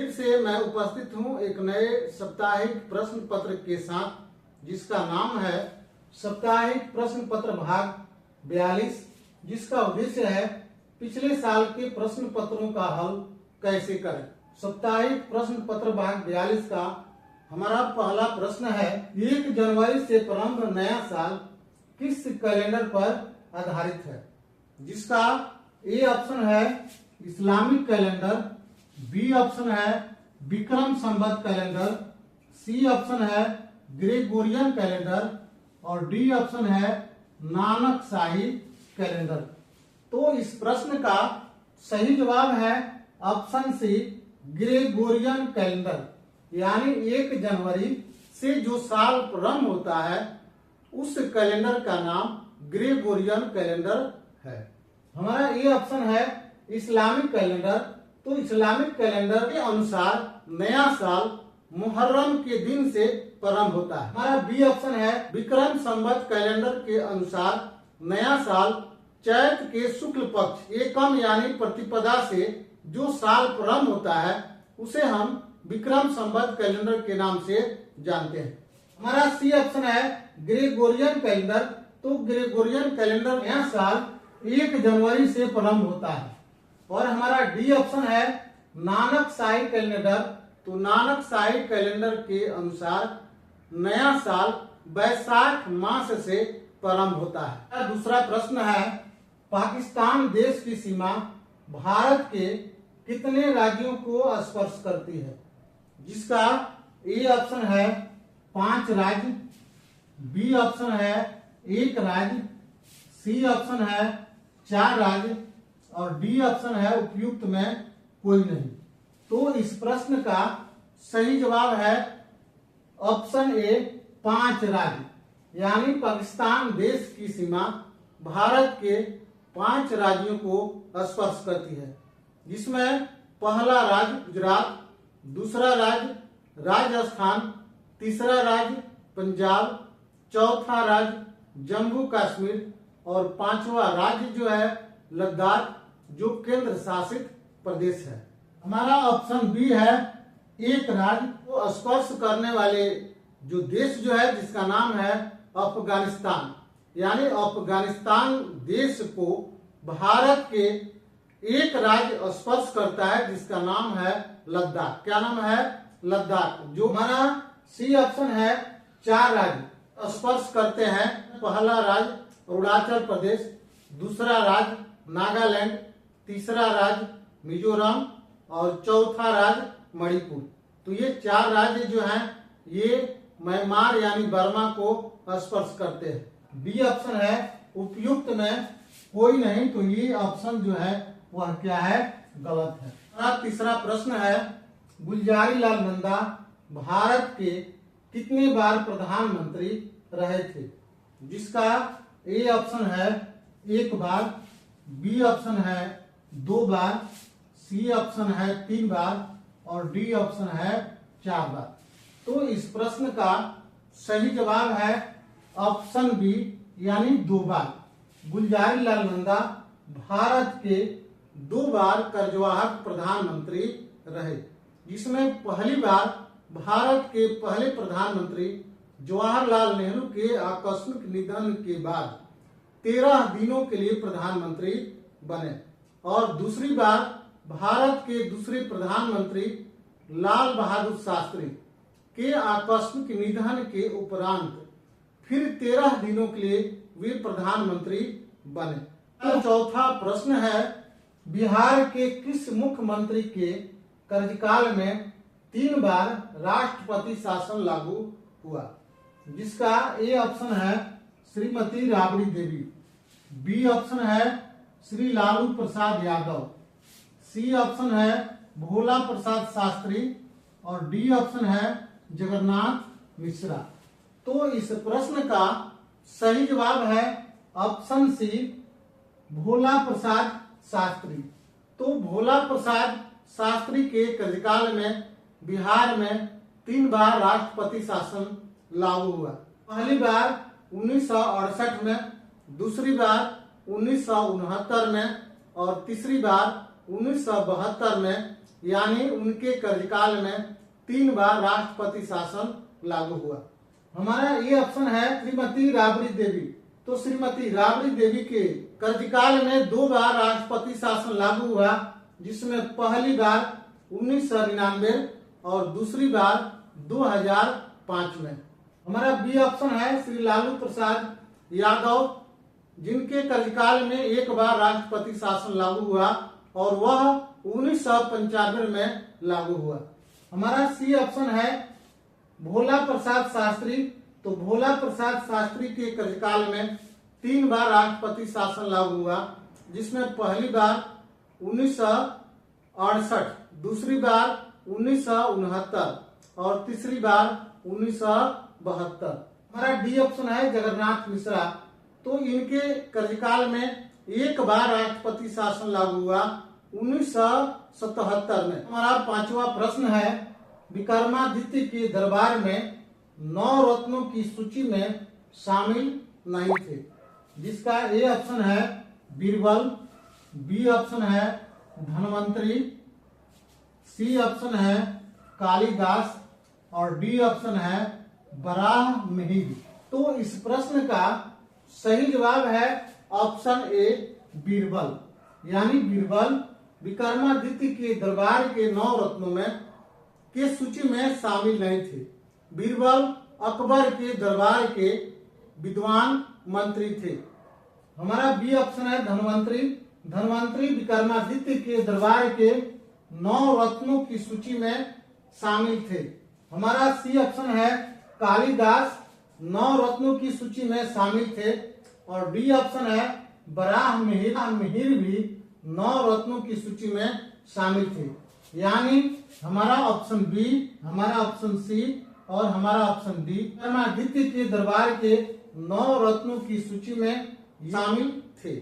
फिर से मैं उपस्थित हूं एक नए साप्ताहिक प्रश्न पत्र के साथ, जिसका नाम है साप्ताहिक प्रश्न पत्र भाग 42, जिसका उद्देश्य है पिछले साल के प्रश्न पत्रों का हल कैसे करें। साप्ताहिक प्रश्न पत्र भाग 42 का हमारा पहला प्रश्न है, 1 जनवरी से प्रारंभ नया साल किस कैलेंडर पर आधारित है। जिसका ए ऑप्शन है इस्लामिक कैलेंडर, बी ऑप्शन है Vikram Samvat calendar, C option है ग्रेगोरियन कैलेंडर और डी ऑप्शन है नानक शाही कैलेंडर। तो इस प्रश्न का सही जवाब है ऑप्शन सी ग्रेगोरियन कैलेंडर, यानी 1 जनवरी से जो साल प्रारंभ होता है उस कैलेंडर का नाम ग्रेगोरियन कैलेंडर है। हमारा ए ऑप्शन है इस्लामिक कैलेंडर। तो इस्लामिक कैलेंडर के अनुसार नया साल मुहर्रम के दिन से प्रारंभ होता है। हमारा बी ऑप्शन है विक्रम संवत कैलेंडर के अनुसार नया साल चैत के शुक्ल पक्ष एकम यानी प्रतिपदा से जो साल प्रारंभ होता है उसे हम विक्रम संवत कैलेंडर के नाम से जानते हैं। हमारा सी ऑप्शन है ग्रेगोरियन कैलेंडर। तो ग्रेगोरियन कैलेंडर नया साल 1 जनवरी से प्रारंभ होता है। और हमारा डी ऑप्शन है नानक शाही कैलेंडर। तो नानक शाही कैलेंडर के अनुसार नया साल बैसाख मास से प्रारंभ होता है। दूसरा प्रश्न है, पाकिस्तान देश की सीमा भारत के कितने राज्यों को स्पर्श करती है। जिसका ए ऑप्शन है 5 राज्य, बी ऑप्शन है 1 राज्य, सी ऑप्शन है 4 राज्य और डी ऑप्शन है उपयुक्त में कोई नहीं। तो इस प्रश्न का सही जवाब है ऑप्शन ए 5 राज्य, यानी पाकिस्तान देश की सीमा भारत के 5 राज्यों को स्पर्श करती है। जिसमें पहला राज्य गुजरात, दूसरा राज्य राजस्थान, तीसरा राज्य पंजाब, चौथा राज्य जम्मू कश्मीर और 5वां राज्य जो है लद्दाख, जो केंद्र शासित प्रदेश है। हमारा ऑप्शन बी है 1 राज्य को स्पर्श करने वाले जो देश जो है जिसका नाम है अफगानिस्तान, यानी अफगानिस्तान देश को भारत के 1 राज्य स्पर्श करता है जिसका नाम है लद्दाख। क्या नाम है? लद्दाख। जो हमारा सी ऑप्शन है 4 राज्य स्पर्श करते हैं। पहला राज्य अरुणाचल प्रदेश, दूसरा राज्य नागालैंड, तीसरा राज्य मिजोरम और चौथा राज्य मणिपुर। तो ये 4 राज्य जो हैं ये म्यांमार यानी बर्मा को स्पर्श करते हैं। बी ऑप्शन है उपयुक्त में कोई नहीं। तो ये ऑप्शन जो है वह क्या है? गलत है। तीसरा प्रश्न है, गुलजारीलाल नंदा भारत के कितने बार प्रधानमंत्री रहे थे। जिसका ए ऑप्शन है 1 बार, बी ऑप्शन है 2 बार, सी ऑप्शन है 3 बार और डी ऑप्शन है 4 बार। तो इस प्रश्न का सही जवाब है ऑप्शन बी, यानी 2 बार। गुलजारीलाल नंदा भारत के 2 बार कार्यवाहक प्रधानमंत्री रहे। जिसमें पहली बार भारत के पहले प्रधानमंत्री जवाहरलाल नेहरू के आकस्मिक निधन के बाद 13 दिनों के लिए प्रधानमंत्री बने और दूसरी बार भारत के दूसरे प्रधानमंत्री लाल बहादुर शास्त्री के आकस्मिक निधन के उपरांत फिर 13 दिनों के लिए वे प्रधानमंत्री बने। तो चौथा प्रश्न है, बिहार के किस मुख्यमंत्री के कार्यकाल में 3 बार राष्ट्रपति शासन लागू हुआ। जिसका ए ऑप्शन है श्रीमती राबड़ी देवी, बी ऑप्शन है श्री लालू प्रसाद यादव, सी ऑप्शन है भोला प्रसाद शास्त्री और डी ऑप्शन है जगन्नाथ मिश्रा। तो इस प्रश्न का सही जवाब है ऑप्शन सी भोला प्रसाद शास्त्री। तो भोला प्रसाद शास्त्री के कार्यकाल में बिहार में 3 बार राष्ट्रपति शासन लागू हुआ। पहली बार 1968 में, दूसरी बार 1969 में और तीसरी बार 1972 में यानी उनके कार्यकाल में 3 बार राष्ट्रपति शासन लागू हुआ। हमारा ये ऑप्शन है श्रीमती राबड़ी देवी। तो श्रीमती राबड़ी देवी के कार्यकाल में 2 बार राष्ट्रपति शासन लागू हुआ, जिसमें पहली बार 1999 और दूसरी बार 2005 में। हमारा बी ऑप्शन है श्री लालू प्रसाद यादव, जिनके कार्यकाल में 1 बार राष्ट्रपति शासन लागू हुआ और वह 1995 में लागू हुआ। हमारा सी ऑप्शन है भोला प्रसाद शास्त्री। तो भोला प्रसाद शास्त्री के कार्यकाल में 3 बार राष्ट्रपति शासन लागू हुआ, जिसमें पहली बार 1968, दूसरी बार 1969 और तीसरी बार 1972। हमारा डी ऑप्शन है जगन्नाथ मिश्रा। तो इनके कार्यकाल में 1 बार राष्ट्रपति शासन लागू हुआ 1977 में। हमारा 5वां प्रश्न है विक्रमादित्य के दरबार में 9 रत्नों की सूची में शामिल नहीं थे, जिसका ए ऑप्शन है बीरबल, बी ऑप्शन है धनवंतरी, सी ऑप्शन है कालिदास और डी ऑप्शन है बराह मिहिर। तो इस प्रश्न का सही जवाब है ऑप्शन ए बीरबल, यानी बीरबल विक्रमादित्य के दरबार के 9 रत्नों में के सूची में शामिल नहीं थे। बीरबल अकबर के दरबार के विद्वान मंत्री थे। हमारा बी ऑप्शन है धनवंतरी। धनवंतरी विक्रमादित्य के दरबार के 9 रत्नों की सूची में शामिल थे। हमारा सी ऑप्शन है कालिदास 9 रत्नों की सूची में शामिल थे और डी ऑप्शन है बराह मिहिर भी 9 रत्नों की सूची में शामिल थे। यानी हमारा ऑप्शन बी, हमारा ऑप्शन सी और हमारा ऑप्शन डी विक्रमादित्य के दरबार के 9 रत्नों की सूची में शामिल थे।